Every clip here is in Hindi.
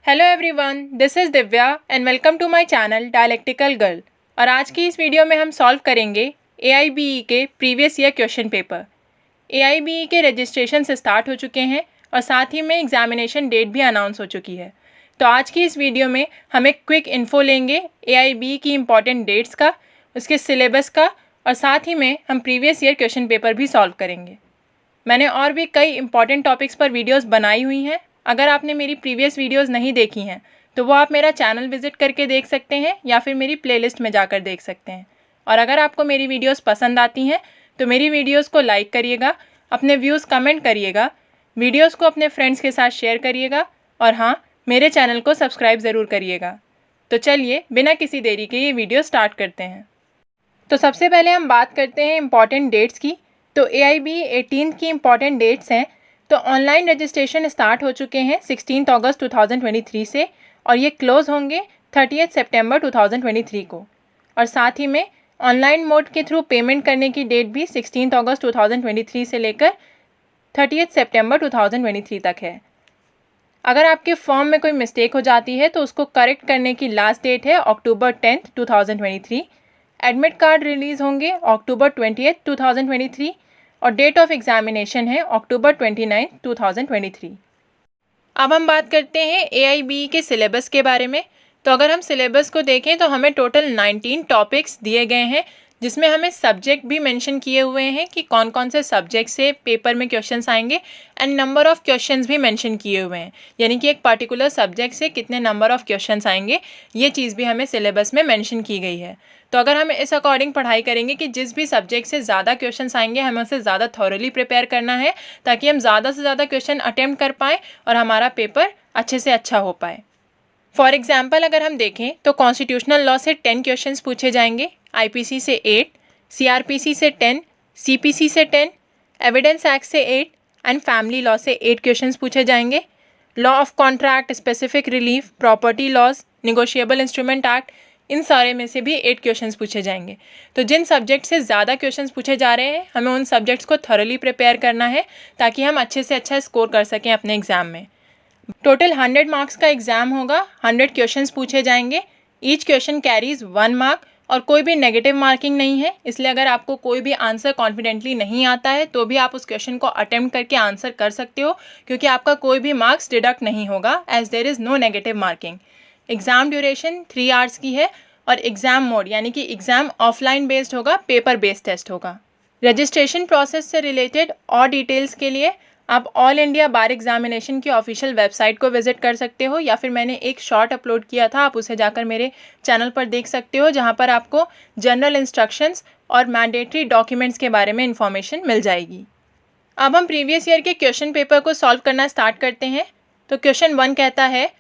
Hello everyone, this is Divya and welcome to my channel dialectical girl. और आज की इस वीडियो में हम सॉल्व करेंगे AIBE के previous year question paper. AIBE के रजिस्ट्रेशन से स्टार्ट हो चुके हैं और साथ ही में एग्जामिनेशन डेट भी अनाउंस हो चुकी है। तो आज की इस वीडियो में हम एक क्विक इन्फो लेंगे AIBE की इम्पॉर्टेंट डेट्स का, उसके सिलेबस का, और साथ ही में हम प्रीवियस ईयर क्वेश्चन पेपर भी सॉल्व करेंगे। मैंने और भी कई इंपॉर्टेंट टॉपिक्स पर वीडियोस बनाई हुई हैं। अगर आपने मेरी प्रीवियस वीडियोस नहीं देखी हैं तो वो आप मेरा चैनल विजिट करके देख सकते हैं या फिर मेरी प्लेलिस्ट में जाकर देख सकते हैं। और अगर आपको मेरी वीडियोस पसंद आती हैं तो मेरी वीडियोस को लाइक करिएगा, अपने व्यूज़ कमेंट करिएगा, वीडियोस को अपने फ्रेंड्स के साथ शेयर करिएगा और हाँ, मेरे चैनल को सब्सक्राइब ज़रूर करिएगा। तो चलिए बिना किसी देरी के ये वीडियो स्टार्ट करते हैं। तो सबसे पहले हम बात करते हैं इम्पॉर्टेंट डेट्स की। तो AIBE 18 की इम्पॉर्टेंट डेट्स हैं। तो ऑनलाइन रजिस्ट्रेशन स्टार्ट हो चुके हैं 16 अगस्त 2023 से और ये क्लोज़ होंगे 30 सितंबर 2023 को। और साथ ही में ऑनलाइन मोड के थ्रू पेमेंट करने की डेट भी 16 अगस्त 2023 से लेकर 30 सितंबर 2023 तक है। अगर आपके फॉर्म में कोई मिस्टेक हो जाती है तो उसको करेक्ट करने की लास्ट डेट है अक्टूबर 10, 2023। एडमिट कार्ड रिलीज़ होंगे अक्टूबर 20, 2023 और डेट ऑफ एग्जामिनेशन है अक्टूबर 29, 2023। अब हम बात करते हैं AIBE के सिलेबस के बारे में। तो अगर हम सिलेबस को देखें तो हमें टोटल 19 टॉपिक्स दिए गए हैं, जिसमें हमें सब्जेक्ट भी मेंशन किए हुए हैं कि कौन कौन से सब्जेक्ट से पेपर में क्वेश्चंस आएंगे एंड नंबर ऑफ़ क्वेश्चंस भी मेंशन किए हुए हैं, यानी कि एक पर्टिकुलर सब्जेक्ट से कितने नंबर ऑफ़ क्वेश्चंस आएंगे ये चीज़ भी हमें सिलेबस में मेंशन की गई है। तो अगर हम इस अकॉर्डिंग पढ़ाई करेंगे कि जिस भी सब्जेक्ट से ज़्यादा क्वेश्चंस आएंगे हमें उसे ज़्यादा थॉरली प्रिपेयर करना है ताकि हम ज़्यादा से ज़्यादा क्वेश्चन अटेम्प्ट कर पाएँ और हमारा पेपर अच्छे से अच्छा हो पाए। फॉर एग्जाम्पल अगर हम देखें तो कॉन्स्टिट्यूशनल लॉ से 10 क्वेश्चंस पूछे जाएंगे, IPC से 8, CRPC से 10, CPC से 10, एविडेंस एक्ट से 8 एंड फैमिली लॉ से 8 क्वेश्चंस पूछे जाएंगे। Law of contract, specific relief, property laws, negotiable instrument act, इन सारे में से भी 8 क्वेश्चंस पूछे जाएंगे। तो जिन सब्जेक्ट से ज़्यादा क्वेश्चंस पूछे जा रहे हैं हमें उन सब्जेक्ट्स को थॉरली प्रिपेयर करना है ताकि हम अच्छे से अच्छा स्कोर कर सकें अपने एग्ज़ाम में। टोटल 100 मार्क्स का एग्ज़ाम होगा, 100 क्वेश्चंस पूछे जाएंगे। ईच क्वेश्चन कैरीज 1 मार्क और कोई भी नेगेटिव मार्किंग नहीं है, इसलिए अगर आपको कोई भी आंसर कॉन्फिडेंटली नहीं आता है तो भी आप उस क्वेश्चन को अटेम्प्ट करके आंसर कर सकते हो, क्योंकि आपका कोई भी मार्क्स डिडक्ट नहीं होगा as there is no negative marking. Exam duration 3 hours की है और एग्ज़ाम मोड यानी कि एग्ज़ाम ऑफलाइन बेस्ड होगा, पेपर बेस्ड टेस्ट होगा। रजिस्ट्रेशन प्रोसेस से रिलेटेड और डिटेल्स के लिए आप ऑल इंडिया बार एग्जामिनेशन की ऑफिशियल वेबसाइट को विजिट कर सकते हो या फिर मैंने एक शॉर्ट अपलोड किया था, आप उसे जाकर मेरे चैनल पर देख सकते हो, जहां पर आपको जनरल इंस्ट्रक्शंस और मैंडेटरी डॉक्यूमेंट्स के बारे में इंफॉर्मेशन मिल जाएगी। अब हम प्रीवियस ईयर के क्वेश्चन पेपर को सॉल्व करना स्टार्ट करते हैं। तो क्वेश्चन 1 कहता है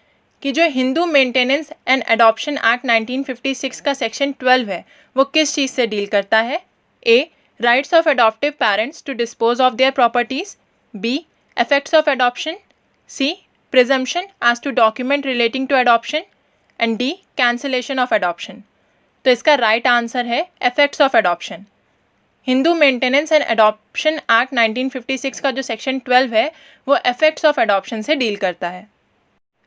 कि जो Hindu maintenance and adoption act 1956 का सेक्शन 12 है वो किस चीज़ से डील करता है। A. Rights of adoptive parents to dispose of their properties, B. effects of adoption, C. presumption as to document relating to adoption and D. cancellation of adoption। तो इसका राइट आंसर है effects of adoption। Hindu maintenance and adoption act 1956 का जो सेक्शन 12 है वो effects of adoption से डील करता है।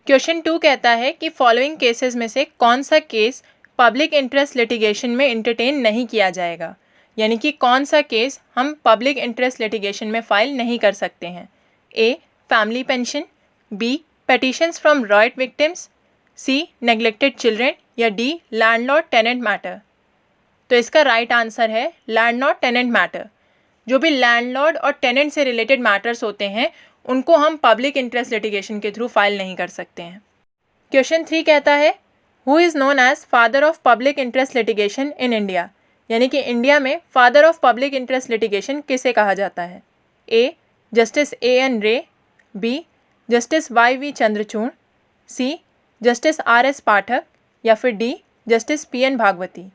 क्वेश्चन 2 कहता है कि फॉलोइंग केसेस में से कौन सा केस पब्लिक इंटरेस्ट लिटिगेशन में इंटरटेन नहीं किया जाएगा, यानी कि कौन सा केस हम पब्लिक इंटरेस्ट लिटिगेशन में फाइल नहीं कर सकते हैं। A. Family pension, B. Petitions from riot victims, C. Neglected children या D. Landlord tenant matter. तो इसका राइट आंसर है लैंडलॉर्ड टेनेंट मैटर। जो भी लैंडलॉर्ड और टेनेंट से रिलेटेड मैटर्स होते हैं उनको हम पब्लिक इंटरेस्ट लिटिगेशन के थ्रू फाइल नहीं कर सकते हैं। क्वेश्चन 3 कहता है who is known as father of public interest litigation in India, यानी कि इंडिया में father of public interest litigation किसे कहा जाता है। A. Justice A.N. Ray, B. Justice Y.V. Chandrachud, C. Justice R.S. Pathak या फिर D. Justice P.N. भागवती।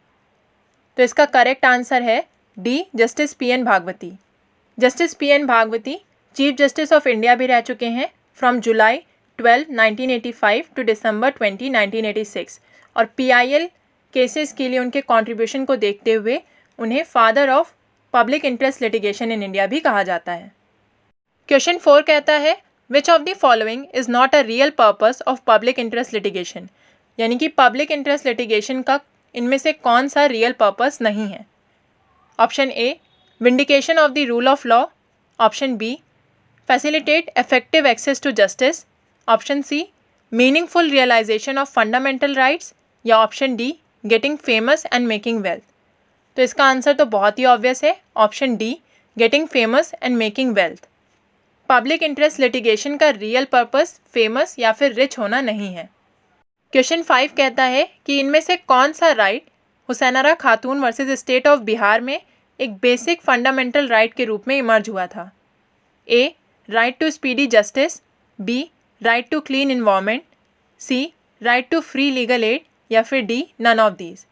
तो इसका करेक्ट आंसर है D. Justice P.N. Bhagwati. Justice P.N. Bhagwati chief justice of India भी रह चुके हैं फ्रॉम जुलाई 12, 1985 टू दिसंबर 20, 1986 और PIL केसेस के लिए उनके कंट्रीब्यूशन को देखते हुए उन्हें father of public interest litigation in India भी कहा जाता है। क्वेश्चन 4 कहता है which of the following is not a real purpose of public interest litigation, यानी कि पब्लिक इंटरेस्ट लिटिगेशन का इनमें से कौन सा रियल पर्पस नहीं है। Option A, vindication of the rule of law. Option B, facilitate effective access to justice. Option C, meaningful realization of fundamental rights. या option D, getting famous and making wealth. तो इसका आंसर तो बहुत ही ऑब्वियस है, option D, getting famous and making wealth. Public interest litigation का रियल पर्पस फेमस या फिर रिच होना नहीं है। क्वेश्चन 5 कहता है कि इनमें से कौन सा right Hussainara Khatoon versus state of Bihar में एक बेसिक फंडामेंटल राइट के रूप में इमर्ज हुआ था। A, right to speedy justice. B, right to clean environment. C, right to free legal aid. या फिर डी, नन ऑफ दीज।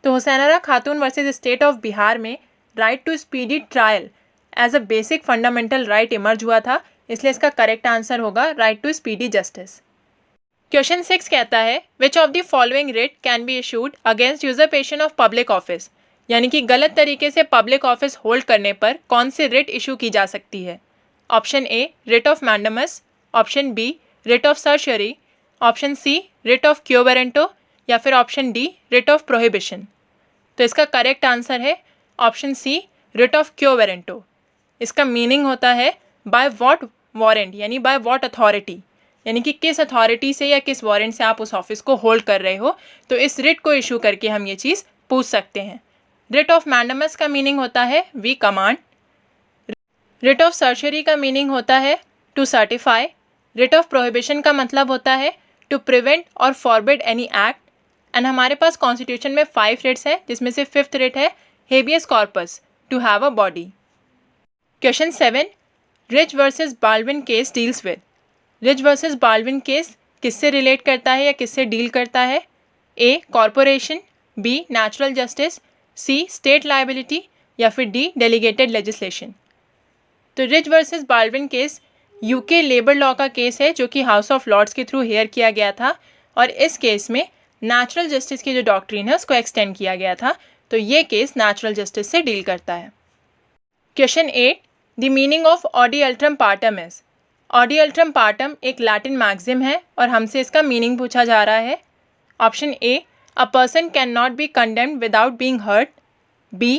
तो हुसैनारा खातून वर्सेस स्टेट ऑफ बिहार में right to speedy trial as a basic fundamental right emerge हुआ था, इसलिए इसका करेक्ट आंसर होगा right to speedy justice. Question 6 कहता है which of the following writ can be issued against usurpation of public office, यानी कि गलत तरीके से पब्लिक ऑफिस होल्ड करने पर कौन सी रिट इशू की जा सकती है। Option A, writ of mandamus. Option B, writ of certiorari. Option C, writ of quo warranto. या फिर option D, writ of prohibition. तो इसका करेक्ट आंसर है option C, writ of quo warranto. इसका मीनिंग होता है बाय व्हाट वारंट, यानी बाय व्हाट अथॉरिटी, यानी कि किस अथॉरिटी से या किस वारंट से आप उस ऑफिस को होल्ड कर रहे हो, तो इस रिट को इशू करके हम ये चीज़ पूछ सकते हैं। रिट ऑफ मैंडमस का मीनिंग होता है we command. Writ of certiorari का मीनिंग होता है to certify. Writ of prohibition का मतलब होता है टू प्रिवेंट और फॉरबिड एनी एक्ट। एंड हमारे पास कॉन्स्टिट्यूशन में 5 रिट्स हैं, जिसमें से 5th रिट है habeas corpus, to have a body. Question 7, Rich versus Baldwin case deals with. Rich versus Baldwin case किससे रिलेट करता है या किससे डील करता है। A, corporation. B, natural justice. C, state liability. या फिर डी, डेलीगेटेड लेजिस्लेशन। तो Rich versus Baldwin case UK labour law का केस है, जो कि हाउस ऑफ लॉर्ड्स के थ्रू हेयर किया गया था, और इस केस में नेचुरल जस्टिस की जो डॉक्ट्रिन है उसको एक्सटेंड किया गया था, तो ये केस नेचुरल जस्टिस से डील करता है। Question 8, the meaning of audi alteram partem is. Audi alteram partem एक लैटिन मैक्सिम है और हमसे इसका मीनिंग पूछा जा रहा है। Option A, a person can not be condemned without being heard. B,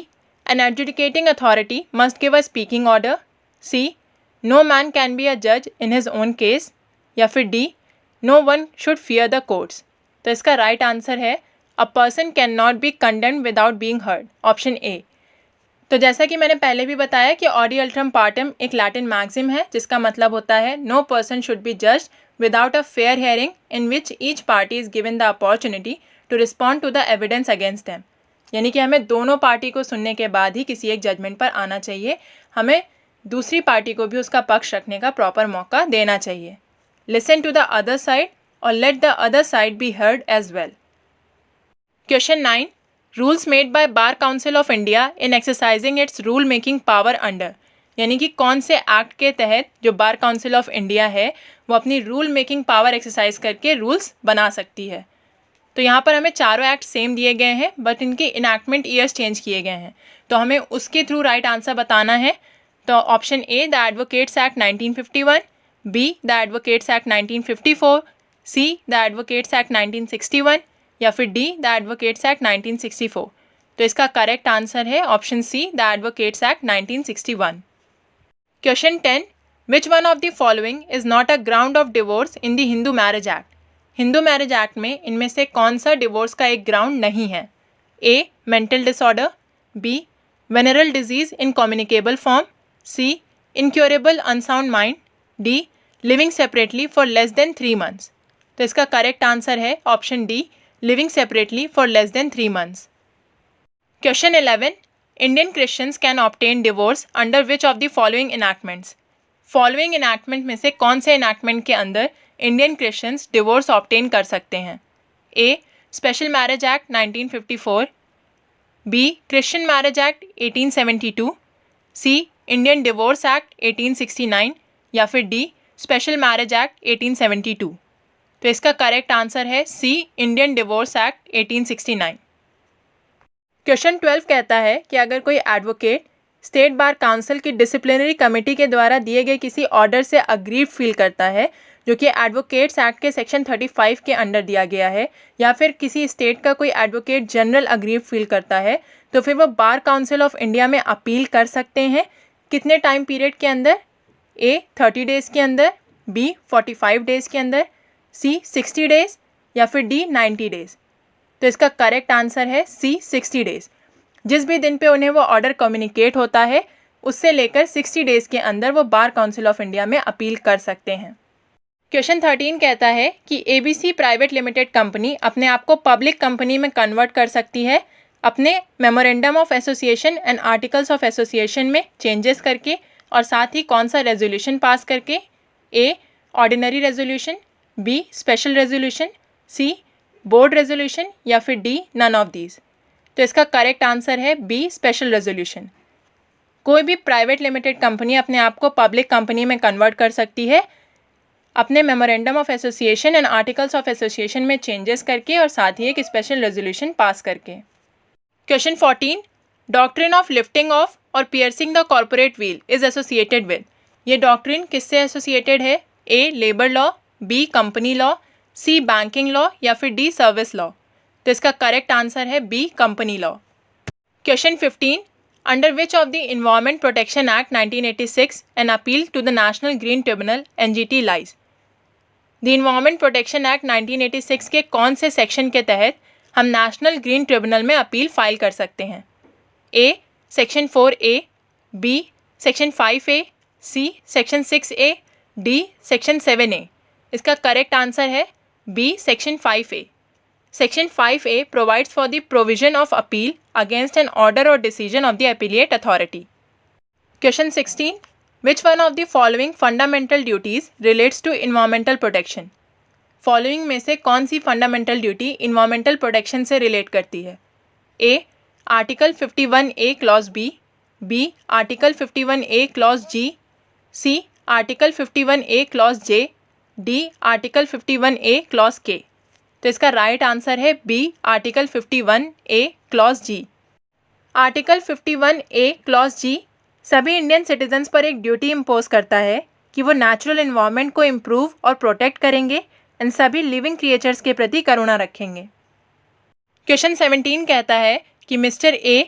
an adjudicating authority must give a speaking order. C, no man can be a जज इन हिज ओन केस। या फिर D, no one should fear the courts. तो इसका राइट आंसर है a person can not be condemned without being heard, option A. तो जैसा कि मैंने पहले भी बताया कि ऑडी अल्ट्रम पार्टम एक लैटिन मैक्सिम है, जिसका मतलब होता है no person should be judged without a fair hearing in which each party is given the opportunity to respond to the evidence against them. यानी कि हमें दोनों पार्टी को सुनने के बाद ही किसी एक जजमेंट पर आना चाहिए, हमें दूसरी पार्टी को भी उसका पक्ष रखने का प्रॉपर मौका देना चाहिए। Listen to the other side और let the other side be heard as well. Question 9, rules made by Bar Council of India in exercising its rule making power under, यानी कि कौन से एक्ट के तहत जो बार काउंसिल ऑफ इंडिया है वो अपनी रूल मेकिंग पावर एक्सरसाइज करके रूल्स बना सकती है। तो यहाँ पर हमें चारों एक्ट सेम दिए गए हैं, बट इनके इनैक्टमेंट ईयर्स चेंज किए गए हैं, तो हमें उसके थ्रू राइट आंसर बताना है। तो option A, the advocates act 1951। B, the advocates act 1954। C, the advocates act 1961। या फिर डी, द एडवोकेट्स एक्ट 1964। तो इसका करेक्ट आंसर है option C, the advocates act 1961। Question 10, which one of the following is not a ground of divorce in the Hindu marriage act. Hindu marriage act में इनमें से कौन सा डिवोर्स का एक ग्राउंड नहीं है। A, mental disorder. B, venereal disease in communicable form. C, incurable unsound mind. D, living separately for less than 3 months। तो इसका करेक्ट आंसर है option D, living separately for less than 3 months। Question 11, Indian Christians can obtain divorce under which of the following enactments. Following enactment में से कौन से इनैक्टमेंट के अंदर इंडियन क्रिश्चियंस डिवोर्स ऑब्टेन कर सकते हैं। A, special marriage act 1954। B, Christian marriage act 1872। C, Indian divorce act 1869। या फिर डी, स्पेशल मैरिज एक्ट 1872। तो इसका करेक्ट आंसर है सी, इंडियन डिवोर्स एक्ट 1869। क्वेश्चन 12 कहता है कि अगर कोई एडवोकेट स्टेट बार काउंसिल की डिसिप्लिनरी कमेटी के द्वारा दिए गए किसी ऑर्डर से अग्रीव फील करता है, जो कि एडवोकेट्स एक्ट के सेक्शन 35 के अंडर दिया गया है, या फिर किसी स्टेट का कोई एडवोकेट जनरल अग्रीव फील करता है, तो फिर वो बार काउंसिल ऑफ इंडिया में अपील कर सकते हैं। कितने टाइम पीरियड के अंदर? ए 30 डेज़ के अंदर, बी 45 डेज़ के अंदर, सी 60 डेज़, या फिर डी 90 डेज़। तो इसका करेक्ट आंसर है सी 60 डेज़। जिस भी दिन पे उन्हें वो ऑर्डर कम्युनिकेट होता है उससे लेकर 60 डेज़ के अंदर वो बार काउंसिल ऑफ इंडिया में अपील कर सकते हैं। क्वेश्चन 13 कहता है कि एबीसी प्राइवेट लिमिटेड कंपनी अपने आप को पब्लिक कंपनी में कन्वर्ट कर सकती है अपने memorandum of association and articles of association में चेंजेस करके, और साथ ही कौन सा रेजोल्यूशन पास करके? A ordinary resolution, B special resolution, C board resolution, या फिर डी नन ऑफ दीज। तो इसका करेक्ट आंसर है बी स्पेशल रेजोल्यूशन। कोई भी प्राइवेट लिमिटेड कंपनी अपने आप को पब्लिक कंपनी में कन्वर्ट कर सकती है अपने memorandum of association and articles of association में चेंजेस करके, और साथ ही एक स्पेशल रेजोल्यूशन पास करके। Question 14, doctrine of lifting of or piercing the corporate veil is associated with. ये डॉक्ट्रिन किससे एसोसिएटेड है? A labour law, B company law, C banking law, या फिर डी सर्विस लॉ। तो इसका करेक्ट आंसर है B company law. Question 15, under which of the environment protection act 1986 an appeal to the national green tribunal NGT lies. The environment protection act 1986 के कौन से सेक्शन के तहत हम नेशनल ग्रीन ट्रिब्यूनल में अपील फाइल कर सकते हैं? A section 4A, B section 5A, C section 6A, D section 7A। इसका करेक्ट आंसर है B section 5A। Section 5A provides for the provision of appeal against an order or decision of the appellate authority. Question 16. Which one of the following fundamental duties relates to environmental protection? Following में से कौन सी fundamental duty environmental protection से relate करती है? A. Article 51A Clause B, B. Article 51A Clause G, C. Article 51A Clause J, D. Article 51A Clause K। तो इसका राइट आंसर है B article 51A clause G. Article 51A clause G सभी इंडियन सिटीजन्स पर एक ड्यूटी इम्पोज करता है कि वो नेचुरल इन्वायरमेंट को इम्प्रूव और प्रोटेक्ट करेंगे एंड सभी लिविंग क्रिएचर्स के प्रति करुणा रखेंगे। क्वेश्चन 17 कहता है कि मिस्टर ए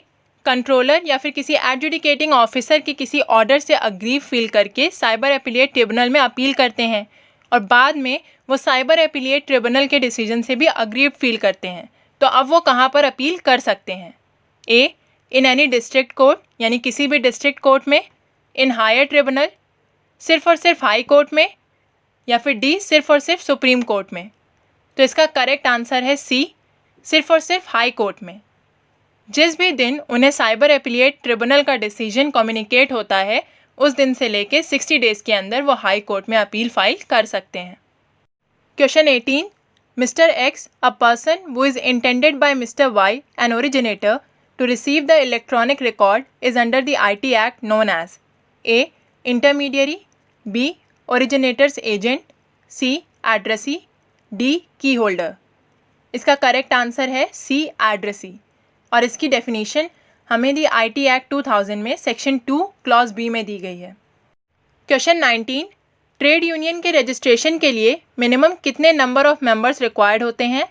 कंट्रोलर या फिर किसी एडजुडिकेटिंग ऑफिसर के किसी ऑर्डर से अग्रीव फील करके साइबर एपिलिएट ट्रिब्यूनल में अपील करते हैं, और बाद में वो साइबर एपिलिएट ट्रिब्यूनल के डिसीजन से भी अग्रीव फील करते हैं। तो अब वो कहाँ पर अपील कर सकते हैं? ए इन एनी डिस्ट्रिक्ट कोर्ट, यानी किसी भी डिस्ट्रिक्ट कोर्ट में, इन हायर ट्रिब्यूनल, सिर्फ और सिर्फ हाई कोर्ट में, या फिर डी सिर्फ और सिर्फ सुप्रीम कोर्ट में। तो इसका करेक्ट आंसर है सी सिर्फ और सिर्फ हाई कोर्ट में। जिस भी दिन उन्हें साइबर एपिलिएट ट्रिब्यूनल का डिसीजन कम्युनिकेट होता है उस दिन से लेके 60 डेज़ के अंदर वो हाई कोर्ट में अपील फाइल कर सकते हैं। Question 18, mister X a person who is intended by mister Y an originator to receive the electronic record is under the IT act known as A intermediary, B originator's agent, C addressee, D key holder. इसका करेक्ट आंसर है सी एड्रेसी, और इसकी डेफिनेशन हमें दी IT एक्ट 2000 में सेक्शन 2 क्लॉज बी में दी गई है। क्वेश्चन 19, ट्रेड यूनियन के रजिस्ट्रेशन के लिए मिनिमम कितने नंबर ऑफ मेंबर्स रिक्वायर्ड होते हैं?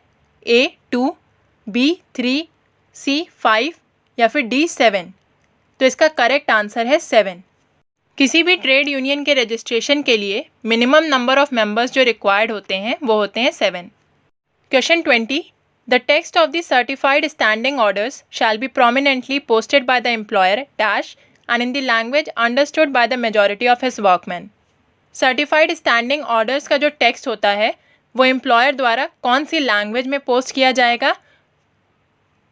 A 2, B 3, C 5, या फिर D 7। तो इसका करेक्ट आंसर है 7। किसी भी ट्रेड यूनियन के रजिस्ट्रेशन के लिए मिनिमम नंबर ऑफ मेंबर्स जो रिक्वायर्ड होते हैं वो होते हैं 7। Question 20, the text of the certified standing orders shall be prominently posted by the employer dash and in the language understood by the majority of his workmen। Certified standing orders का जो टेक्स्ट होता है वो एम्प्लॉयर द्वारा कौन सी लैंग्वेज में पोस्ट किया जाएगा?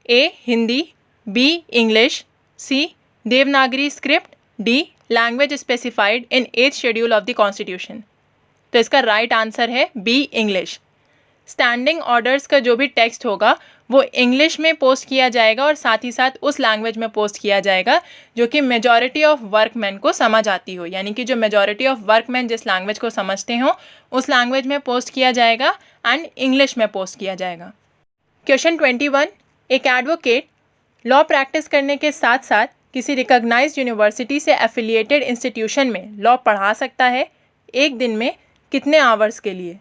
A Hindi, B English, C Devanagari script, D language specified in 8th schedule of the constitution. तो इसका राइट आंसर है बी इंग्लिश। स्टैंडिंग ऑर्डर्स का जो भी टेक्स्ट होगा वो इंग्लिश में पोस्ट किया जाएगा और साथ ही साथ उस लैंग्वेज में पोस्ट किया जाएगा जो कि मेजॉरिटी ऑफ वर्कमैन को समझ आती हो, यानी कि जो मेजॉरिटी ऑफ वर्कमैन जिस लैंग्वेज को समझते हो उस लैंग्वेज में पोस्ट किया जाएगा एंड इंग्लिश में पोस्ट किया जाएगा। क्वेश्चन 21, एक एडवोकेट लॉ प्रैक्टिस करने के साथ साथ किसी रिकॉग्नाइज्ड यूनिवर्सिटी से एफिलिएटेड इंस्टीट्यूशन में लॉ पढ़ा सकता है एक दिन में कितने आवर्स के लिए?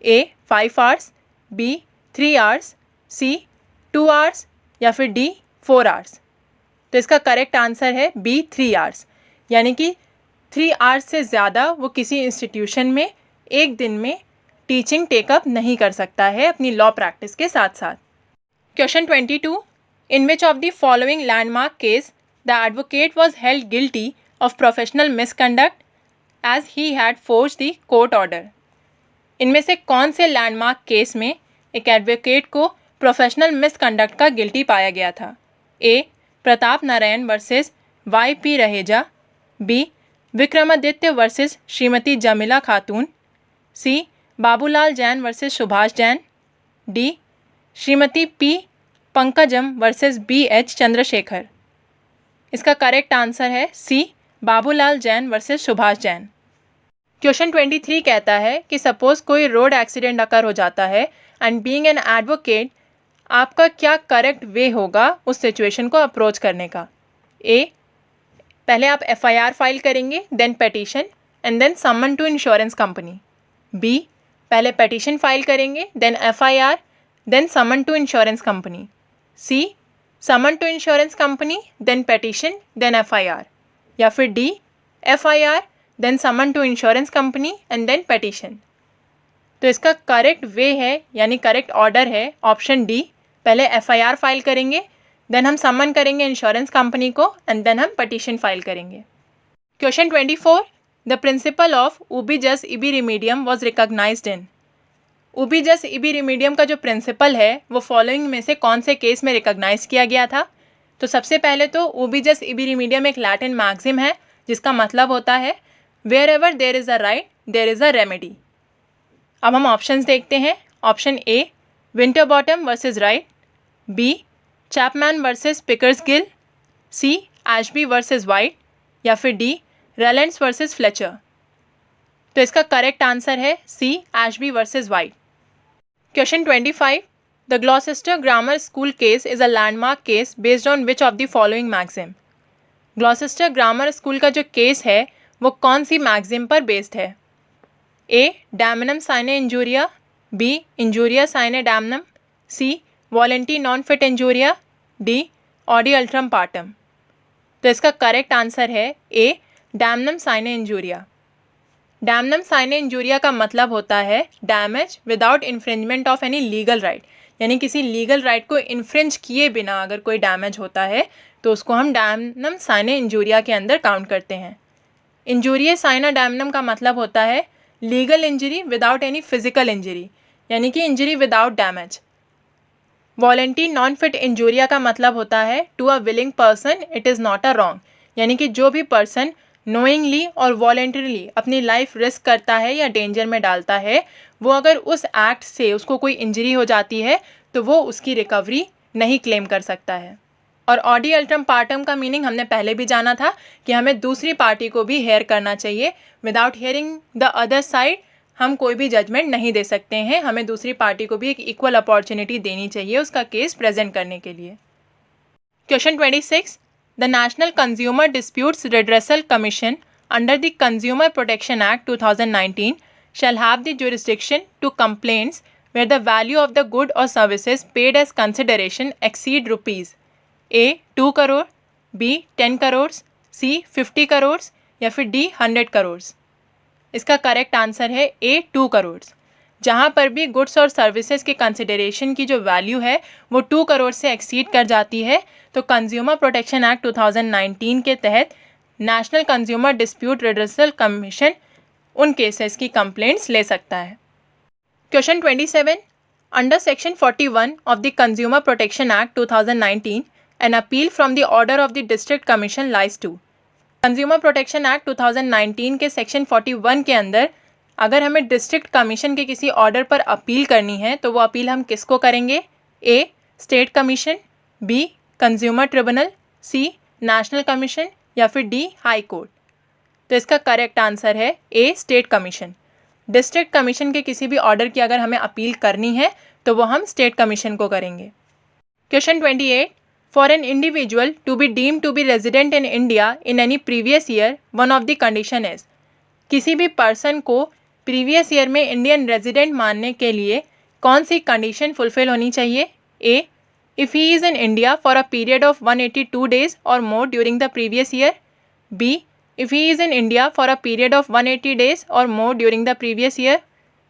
A 5 hours, B 3 hours, C 2 hours या फिर D 4 आवर्स? तो इसका करेक्ट आंसर है B 3 आवर्स, यानी कि 3 आवर्स से ज़्यादा वो किसी इंस्टीट्यूशन में एक दिन में टीचिंग टेकअप नहीं कर सकता है अपनी लॉ प्रैक्टिस के साथ साथ। Question 22, in which of the following landmark case the advocate was held guilty of professional misconduct as he had forged the court order? इनमें से कौन से लैंडमार्क केस में एक एडवोकेट को प्रोफेशनल मिसकंडक्ट का गिल्टी पाया गया था? A Pratap Narayan versus Y.P. Raheja, B Vikramaditya versus Shrimati Jamila Khatoon, C Babulal Jain versus Subhash Jain, D Shrimati P Pankajam versus B.H. Chandrashekhar? इसका करेक्ट आंसर है C Babulal Jain versus Subhash Jain. Question 23 कहता है कि सपोज कोई रोड एक्सीडेंट अकर हो जाता है एंड बीइंग एन एडवोकेट आपका क्या करेक्ट वे होगा उस सिचुएशन को अप्रोच करने का? A पहले आप FIR फाइल करेंगे, then petition and then summon to insurance company. B पहले पेटिशन फाइल करेंगे, then FIR, then summon to insurance company. C summon to insurance company, then petition, then FIR, या फिर D FIR then summon to insurance company and then petition? तो इसका करेक्ट वे है यानी करेक्ट ऑर्डर है ऑप्शन डी, पहले FIR फाइल करेंगे, देन हम समन करेंगे इंश्योरेंस कंपनी को एंड देन हम पटिशन फाइल करेंगे। क्वेश्चन 24, द प्रिंसिपल ऑफ उबी जस इबी रिमीडियम वॉज रिकॉग्नाइज्ड इन? उबी जस इबी रिमीडियम का जो प्रिंसिपल है वो फॉलोइंग में से कौन से केस में रिकॉग्नाइज किया गया था? तो सबसे पहले तो उबी जस इबी रिमीडियम एक लैटिन मैक्सिम है जिसका मतलब होता है wherever there is a right there is a remedy. अब हम ऑप्शंस देखते हैं। Option A Winterbottom versus Wright, B Chapman versus Pickersgill, C Ashby versus White, या फिर डी रेलेंट्स वर्सेस फ्लेचर? तो इसका करेक्ट आंसर है C Ashby versus White. Question 25, the Gloucester grammar school case is a landmark case based on which of the following maxim? Gloucester grammar school का जो केस है वो कौन सी मैक्सिम पर बेस्ड है? A damnum sine injuria, B injuria sine damnum, C volenti non fit injuria, D audi alteram partem? तो इसका करेक्ट आंसर है A damnum sine injuria. Damnum sine injuria का मतलब होता है damage without infringement of any legal right, यानी किसी लीगल राइट को इन्फ्रिंज किए बिना अगर कोई डैमेज होता है तो उसको हम डैमनम साइने इंजूरिया के अंदर काउंट करते हैं। इंजूरिया साइना डैमनम का मतलब होता है legal injury without any physical injury, यानी कि injury without damage. Volenti non fit injuria का मतलब होता है to a willing person it is not a wrong, यानी कि जो भी पर्सन नोइंगली और वॉलेंटरीली अपनी लाइफ रिस्क करता है या डेंजर में डालता है, वो अगर उस एक्ट से उसको कोई इंजरी हो जाती है तो वो उसकी रिकवरी नहीं क्लेम कर सकता है। और ऑडी अल्ट्रम पार्टम का मीनिंग हमने पहले भी जाना था कि हमें दूसरी पार्टी को भी हेयर करना चाहिए। Without hearing the other side हम कोई भी जजमेंट नहीं दे सकते हैं, हमें दूसरी पार्टी को भी एक इक्वल अपॉर्चुनिटी देनी चाहिए उसका केस प्रेजेंट करने के लिए। Question 26, the national consumer disputes redressal commission under the consumer protection act 2019 shall have the jurisdiction to complaints where the value of the good or services paid as consideration exceed rupees A 2 crore, B 10 crore, C 50 crore, या फिर D 100 करोड़? इसका करेक्ट आंसर है A 2 करोड़। जहाँ पर भी गुड्स और सर्विसेज के कंसिडरेशन की जो वैल्यू है वो 2 करोड़ से एक्सीड कर जाती है तो कंज्यूमर प्रोटेक्शन एक्ट 2019 के तहत national consumer dispute redressal commission उन केसेस की कंप्लेंट्स ले सकता है। Question 27, under section 41 of the consumer protection act 2019 an appeal from the order of the district commission lies to? Consumer protection act 2019 के सेक्शन 41 के अंदर अगर हमें डिस्ट्रिक्ट कमीशन के किसी ऑर्डर पर अपील करनी है तो वो अपील हम किसको करेंगे? A state commission, B consumer tribunal, C national commission, या फिर डी हाई कोर्ट? तो इसका करेक्ट आंसर है ए स्टेट कमीशन। डिस्ट्रिक्ट कमीशन के किसी भी ऑर्डर की अगर हमें अपील करनी है तो वो हम स्टेट कमीशन को करेंगे। Question 28, For an individual to be deemed to be resident in India in any previous year, one of the condition is, किसी भी पर्सन को प्रीवियस ईयर में इंडियन रेजिडेंट मानने के लिए कौन सी कंडीशन फुलफिल होनी चाहिए? A, if he is in India for a period of 182 days or more during the previous year. B, if he is in India for a period of 180 days or more during the previous year.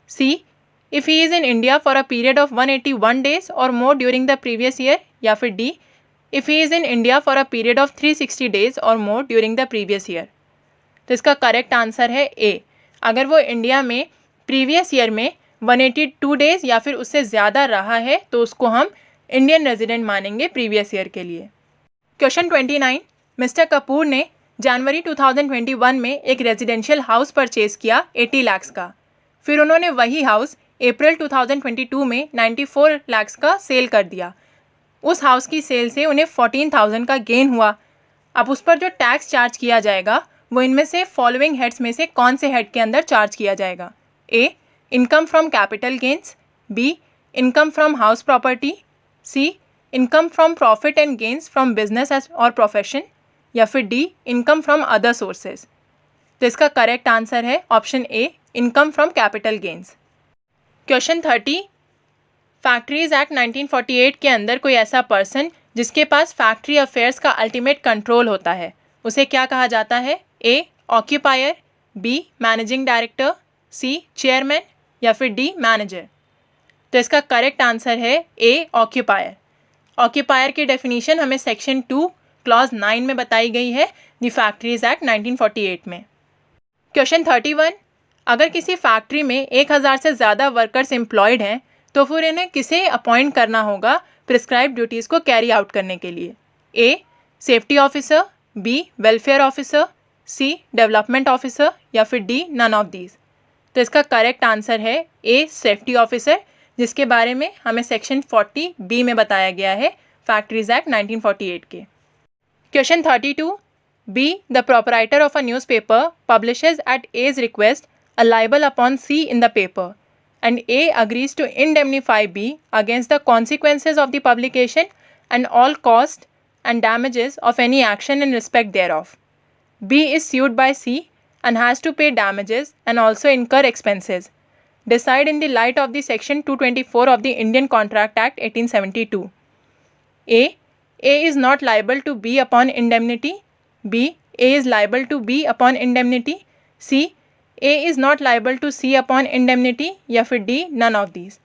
C, if he is in India for a period of 181 days or more during the previous year. या फिर D, if he is in India for a period of 360 days or more during the previous year. तो इसका करेक्ट आंसर है ए. अगर वो इंडिया में प्रीवियस ईयर में 182 days या फिर उससे ज़्यादा रहा है तो उसको हम इंडियन रेजिडेंट मानेंगे प्रीवियस ईयर के लिए. क्वेश्चन 29. मिस्टर कपूर ने जनवरी 2021 में एक रेजिडेंशियल हाउस परचेज किया 80 लाख का. फिर उन्होंने वही हाउस अप्रैल 2022 में 94 लाख का सेल कर दिया. उस हाउस की सेल से उन्हें 14,000 का गेन हुआ. अब उस पर जो टैक्स चार्ज किया जाएगा वो इनमें से फॉलोइंग हेड्स में से कौन से हेड के अंदर चार्ज किया जाएगा? A, income from capital gains. B, income from house property. C, income from profit and gains from business or profession. या फिर D, income from other sources. तो इसका करेक्ट आंसर है option A, income from capital gains. Question 30. Factories act 1948 के अंदर कोई ऐसा पर्सन जिसके पास फैक्ट्री अफेयर्स का अल्टीमेट कंट्रोल होता है, उसे क्या कहा जाता है? A, occupier. B, managing director. C, chairman. या फिर डी, मैनेजर. तो इसका करेक्ट आंसर है ए, ऑक्यूपायर. ऑक्यूपायर की डेफिनेशन हमें सेक्शन 2 क्लॉज 9 में बताई गई है द फैक्ट्रीज एक्ट 1948 में. क्वेश्चन 31. अगर किसी फैक्ट्री में 1000 से ज़्यादा वर्कर्स एम्प्लॉयड हैं तो फिर इन्हें किसे अपॉइंट करना होगा प्रिस्क्राइब ड्यूटीज़ को कैरी आउट करने के लिए? A, safety officer. B, welfare officer. C, development officer. या फिर डी, नन ऑफ दीज. तो इसका करेक्ट आंसर है ए, सेफ्टी ऑफिसर, जिसके बारे में हमें सेक्शन 40B में बताया गया है फैक्ट्रीज एक्ट 1948 के. Question 32. B, the proprietor of a newspaper publishes at A's request a libel upon C in the paper and A agrees to indemnify B against the consequences of the publication and all costs and damages of any action in respect thereof. B is sued by C and has to pay damages and also incur expenses. Decide in the light of the section 224 of the Indian Contract Act 1872. A is not liable to B upon indemnity. B, A is liable to B upon indemnity. C, A is not liable to C upon indemnity. या फिर D, none of these.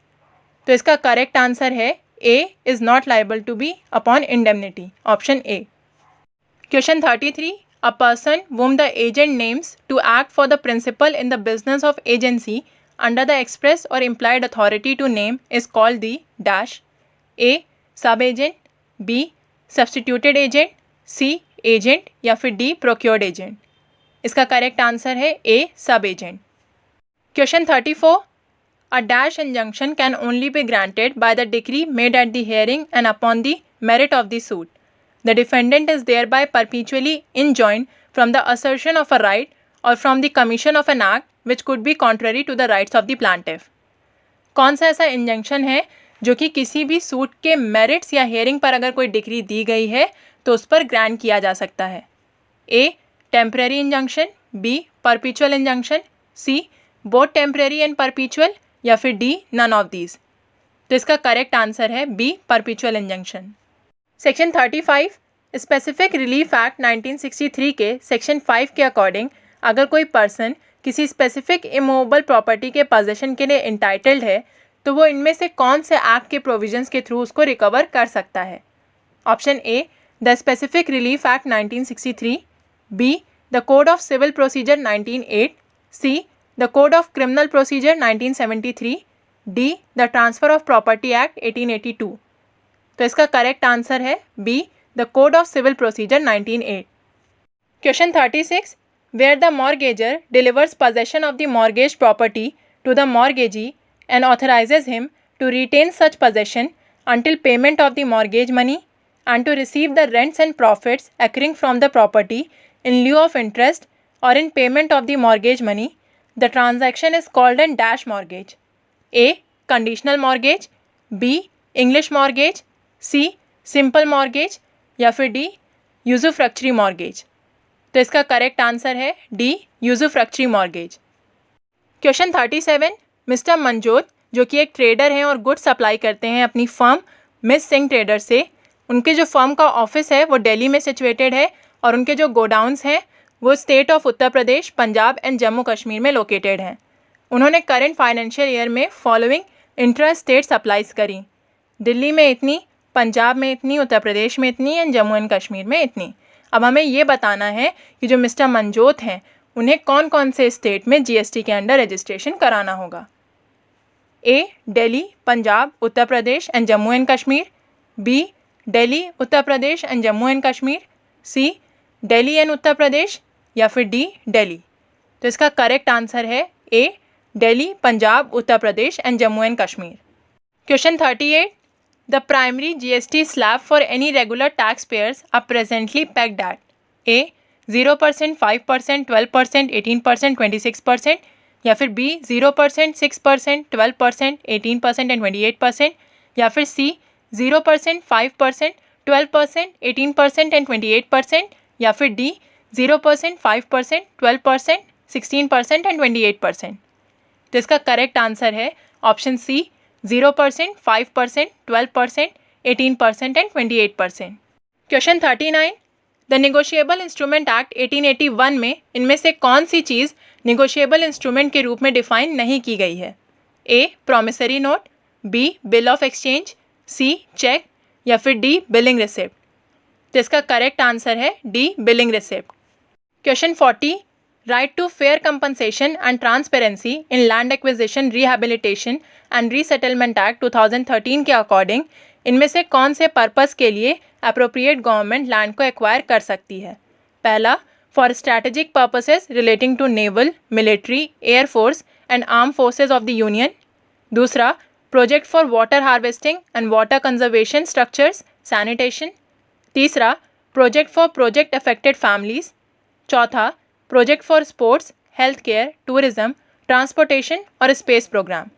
तो इसका करेक्ट आंसर है A is not liable to B upon indemnity. Option A. Question 33. A person whom the agent names to act for the principal in the business of agency under the express or implied authority to name is called the dash. A, sub-agent. B, substituted agent. C, agent. या फिर D, procured agent. इसका करेक्ट आंसर है A, sub agent. Question 34. A dash injunction can only be granted by the decree made at the hearing and upon the merit of the suit. The defendant is thereby perpetually enjoined from the assertion of a right or from the commission of an act which could be contrary to the rights of the plaintiff. कौन सा ऐसा इंजंक्शन है जो कि किसी भी सूट के मेरिट्स या हियरिंग पर अगर कोई डिक्री दी गई है तो उस पर ग्रांट किया जा सकता है? A, temporary injunction. B, perpetual injunction. C, both temporary and perpetual. या फिर डी, नन ऑफ दीज. तो इसका करेक्ट आंसर है B, perpetual injunction. Section 35 specific relief act 1963 के सेक्शन 5 के अकॉर्डिंग अगर कोई पर्सन किसी स्पेसिफिक इमूवेबल प्रॉपर्टी के पोजेशन के लिए इंटाइटल्ड है तो वो इनमें से कौन से एक्ट के प्रोविजंस के थ्रू उसको रिकवर कर सकता है? Option A, the specific relief act 1963. B, the Code of Civil Procedure 1908. C, the Code of Criminal Procedure 1973. D, the Transfer of Property Act 1882. तो इसका करेक्ट आंसर है B, the Code of Civil Procedure 1908. Question 36. Where the mortgagor delivers possession of the mortgaged property to the mortgagee and authorizes him to retain such possession until payment of the mortgage money and to receive the rents and profits accruing from the property in lieu of interest or in payment of the mortgage money, the transaction is called a dash mortgage. A, conditional mortgage. B, English mortgage. C, simple mortgage. या फिर डी यूजुफ्रक्चरी मॉर्गेज। तो इसका करेक्ट आंसर है D usufructuary mortgage. Question 37, mister Manjot जो कि एक ट्रेडर हैं और गुड्स सप्लाई करते हैं अपनी फर्म मिस सिंह ट्रेडर से, उनके जो फर्म का ऑफिस है वो दिल्ली में सिचुएटेड है और उनके जो गोडाउन्स हैं वो state of Uttar Pradesh, Punjab and Jammu Kashmir में लोकेटेड हैं। उन्होंने करंट फाइनेंशियल ईयर में फॉलोइंग इंट्रा स्टेट सप्लाईज करी, दिल्ली में इतनी, पंजाब में इतनी, उत्तर प्रदेश में इतनी एंड जम्मू एंड कश्मीर में इतनी। अब हमें ये बताना है कि जो मिस्टर मनजोत हैं उन्हें कौन कौन से स्टेट में जीएसटी के अंडर रजिस्ट्रेशन कराना होगा। A Delhi, Punjab, Uttar Pradesh and Jammu and Kashmir, B Delhi, Uttar Pradesh and Jammu and Kashmir, C Delhi and Uttar Pradesh, या फिर डी दिल्ली। तो इसका करेक्ट आंसर है A Delhi, Punjab, Uttar Pradesh and Jammu and Kashmir. Question 38, the primary GST slab for any regular tax payers are presently pegged at a 0%, 5%, 12%, 18%, 26%, या फिर बी 0%, 6%, 12%, 18% एंड 28%, या फिर सी 0%, 5%, 12%, 18% एंड 28%, या फिर डी 0%, 5%, 12%, 16% एंड 28%। तो इसका करेक्ट आंसर है option C 0%, 5%, 12%, 18% and 28%। Question 39, the negotiable instrument act 1881 में इनमें से कौन सी चीज़ निगोशिएबल इंस्ट्रूमेंट के रूप में डिफाइन नहीं की गई है। A promissory note, B bill of exchange, C cheque, या फिर डी बिलिंग रिसिप्ट। तो इसका करेक्ट आंसर है D billing receipt. Question 40, right to fair compensation and transparency in land acquisition, rehabilitation and resettlement act 2013 के अकॉर्डिंग इनमें से कौन से पर्पस के लिए अप्रोप्रिएट गवर्नमेंट लैंड को एक्वायर कर सकती है। पहला, for strategic purposes relating to naval, military, air force and arm forces of the union. दूसरा, project for water harvesting and water conservation structures, sanitation. तीसरा, project for project affected families. चौथा, project for sports, health care, tourism, transportation और स्पेस प्रोग्राम।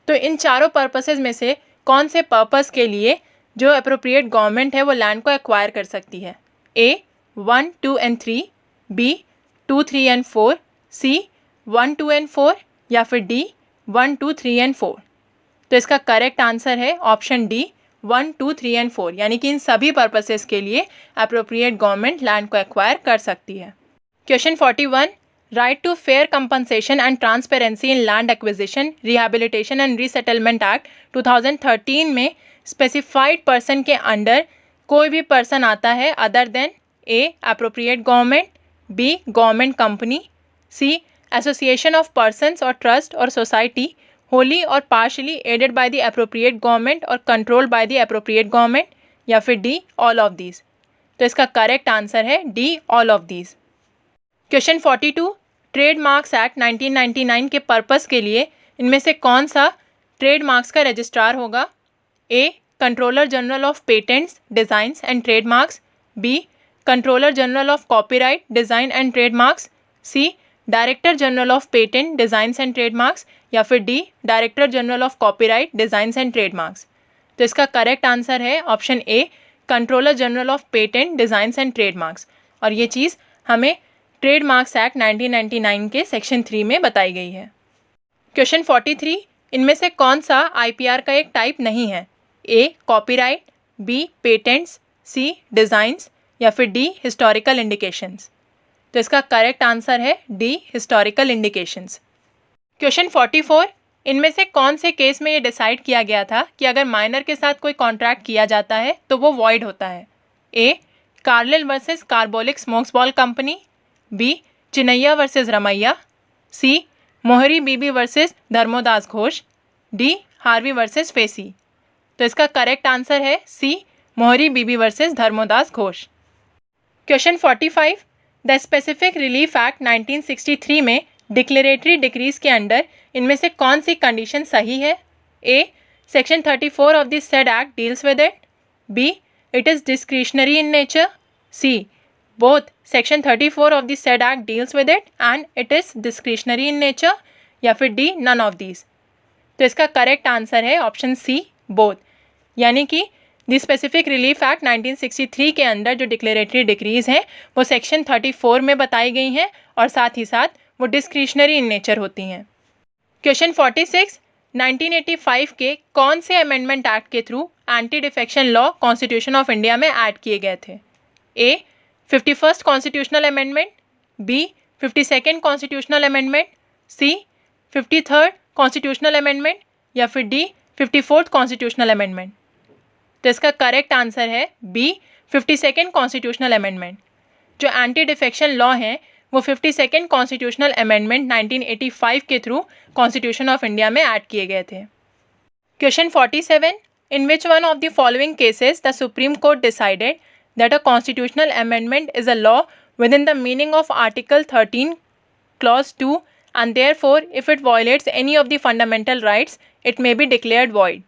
तो इन चारों पर्पसेस में से कौन से पर्पस के लिए जो अप्रोप्रिएट गवर्नमेंट है वो लैंड को एक्वायर कर सकती है। A 1, 2 and 3, B 2, 3 and 4, C 1, 2 and 4, या फिर डी 1, 2, 3 एंड 4। तो इसका करेक्ट आंसर है ऑप्शन डी 1, 2, 3 एंड 4, यानी कि इन सभी पर्पसेस के लिए अप्रोप्रिएट गवर्नमेंट लैंड को एक्वायर कर सकती है। Question 41, right to fair compensation and transparency in land acquisition, rehabilitation and resettlement act 2013 में स्पेसिफाइड पर्सन के अंडर कोई भी पर्सन आता है other than A appropriate government, B government company, C association of persons or trust or society wholly or partially aided by the appropriate government or controlled by the appropriate government, या फिर डी ऑल ऑफ दीज। तो इसका करेक्ट आंसर है D all of these. Question 42, trademarks act 1999 के पर्पस के लिए इनमें से कौन सा ट्रेडमार्क्स का रजिस्ट्रार होगा। A controller general of patents, designs and trademarks, B controller general of copyright, design and trademarks, C director general of patent, designs and trademarks, या फिर D director general of copyright, designs and trademarks. तो इसका करेक्ट आंसर है option A controller general of patent, designs and trademarks, और ये चीज़ हमें ट्रेडमार्क्स एक्ट 1999 के सेक्शन 3 में बताई गई है। क्वेश्चन 43, इनमें से कौन सा आईपीआर का एक टाइप नहीं है। A copyright, B patents, C designs, या फिर डी हिस्टोरिकल इंडिकेशंस। तो इसका करेक्ट आंसर है डी हिस्टोरिकल इंडिकेशंस। क्वेश्चन 44, इनमें से कौन से केस में ये डिसाइड किया गया था कि अगर माइनर के साथ कोई कॉन्ट्रैक्ट किया जाता है तो वो वॉइड होता है। A Carlill versus Carbolic Smokes Ball company, B Chinnaya versus Ramayya, C Mohori Bibee versus Dharmodas Ghose, D Harvey versus Facey. तो इसका करेक्ट आंसर है C Mohori Bibee versus Dharmodas Ghose. Question 45, the specific relief act 1963 में डिक्लेरेटरी डिक्रीज के अंडर इनमें से कौन सी कंडीशन सही है। A section 34 of this said act deals with it, B it is discretionary in nature, C both section 34 of the said act deals with it and it is discretionary in nature, या फिर डी none of these। तो इसका करेक्ट आंसर है ऑप्शन सी बोथ, यानी कि द स्पेसिफिक रिलीफ एक्ट 1963 के अंदर जो डिक्लेरेटरी डिक्रीज हैं वो सेक्शन 34 में बताई गई हैं और साथ ही साथ वो डिस्क्रिशनरी इन नेचर होती हैं। क्वेश्चन 46, 1985 के कौन से अमेंडमेंट एक्ट के through anti defection law constitution of India में ऐड किए गए थे? A 51st constitutional amendment, B 52nd constitutional amendment, C 53rd constitutional amendment या फिर डी 54th कॉन्स्टिट्यूशनल अमेंडमेंट। तो इसका करेक्ट आंसर है बी 52nd कॉन्स्टिट्यूशनल अमेंडमेंट। जो एंटी डिफेक्शन लॉ हैं वो 52nd कॉन्स्टिट्यूशनल अमेंडमेंट 1985 के थ्रू कॉन्स्टिट्यूशन ऑफ इंडिया में ऐड किए गए थे। Question 47, in which one of the following cases the supreme court decided that a constitutional amendment is a law with in the meaning of article 13 clause 2 and therefore if it violates any of the fundamental rights it may be declared void?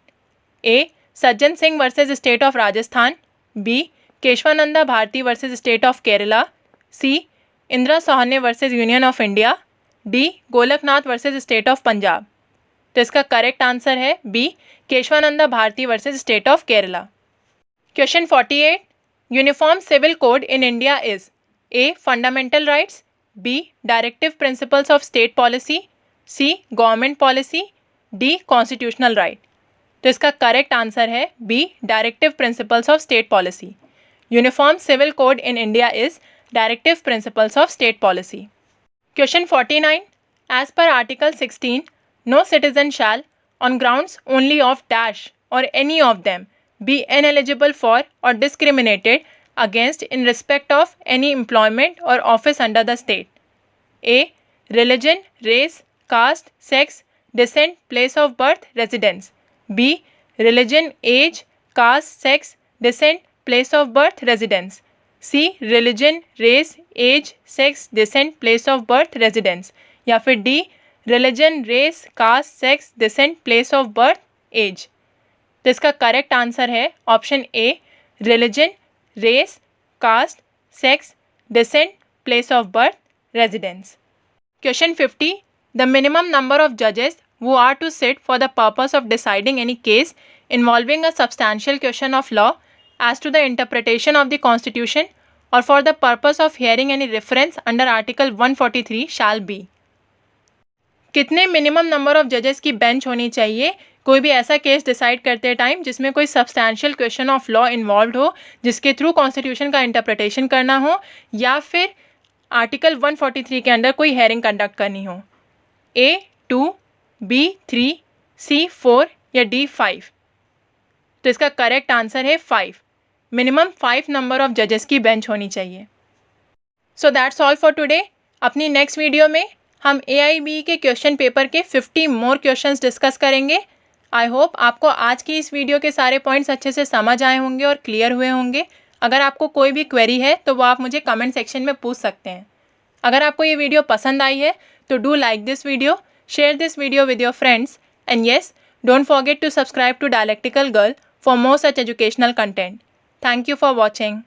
A. Sajjan Singh versus State of Rajasthan, B. Keshwananda Bharti versus State of Kerala, C. Indra Sohane versus Union of India, D. Golaknath versus State of Punjab। तो इसका करेक्ट आंसर है B Kesavananda Bharati versus state of Kerala. Question 48, uniform civil code in India is A fundamental rights, B directive principles of state policy, C government policy, D constitutional right. तो इसका करेक्ट आंसर है B directive principles of state policy. Uniform civil code in India is directive principles of state policy. Question 49, as per article 16 no citizen shall on grounds only of dash or any of them be ineligible for or discriminated against in respect of any employment or office under the state. A. Religion, race, caste, sex, descent, place of birth, residence. B. Religion, age, caste, sex, descent, place of birth, residence. C. Religion, race, age, sex, descent, place of birth, residence. या फिर D. Religion, race, caste, sex, descent, place of birth, age. तो इसका करेक्ट आंसर है option A religion, race, caste, sex, descent, place of birth, residence. Question 50, the minimum number of जजेस who are to sit for the purpose of deciding any case involving a substantial question of law as to the interpretation of the constitution or for the purpose of hearing any reference under article 143 shall be। कितने मिनिमम नंबर ऑफ जजेस की बेंच होनी चाहिए कोई भी ऐसा केस डिसाइड करते टाइम जिसमें कोई substantial question of law involve हो, जिसके थ्रू कॉन्स्टिट्यूशन का इंटरप्रिटेशन करना हो या फिर आर्टिकल 143 के अंडर कोई हेयरिंग कंडक्ट करनी हो? A 2, B 3, C 4 या D 5। तो इसका करेक्ट आंसर है 5। मिनिमम 5 नंबर ऑफ जजेस की बेंच होनी चाहिए। So that's all for today. अपनी नेक्स्ट वीडियो में हम AIBE के क्वेश्चन पेपर के 50 मोर क्वेश्चंस डिस्कस करेंगे। आई होप आपको आज की इस वीडियो के सारे पॉइंट्स अच्छे से समझ आए होंगे और क्लियर हुए होंगे। अगर आपको कोई भी क्वेरी है तो वो आप मुझे कमेंट सेक्शन में पूछ सकते हैं। अगर आपको ये वीडियो पसंद आई है तो do like this video, share this video with your friends and yes, don't forget to subscribe to dialectical girl for more such educational content. Thank you for watching.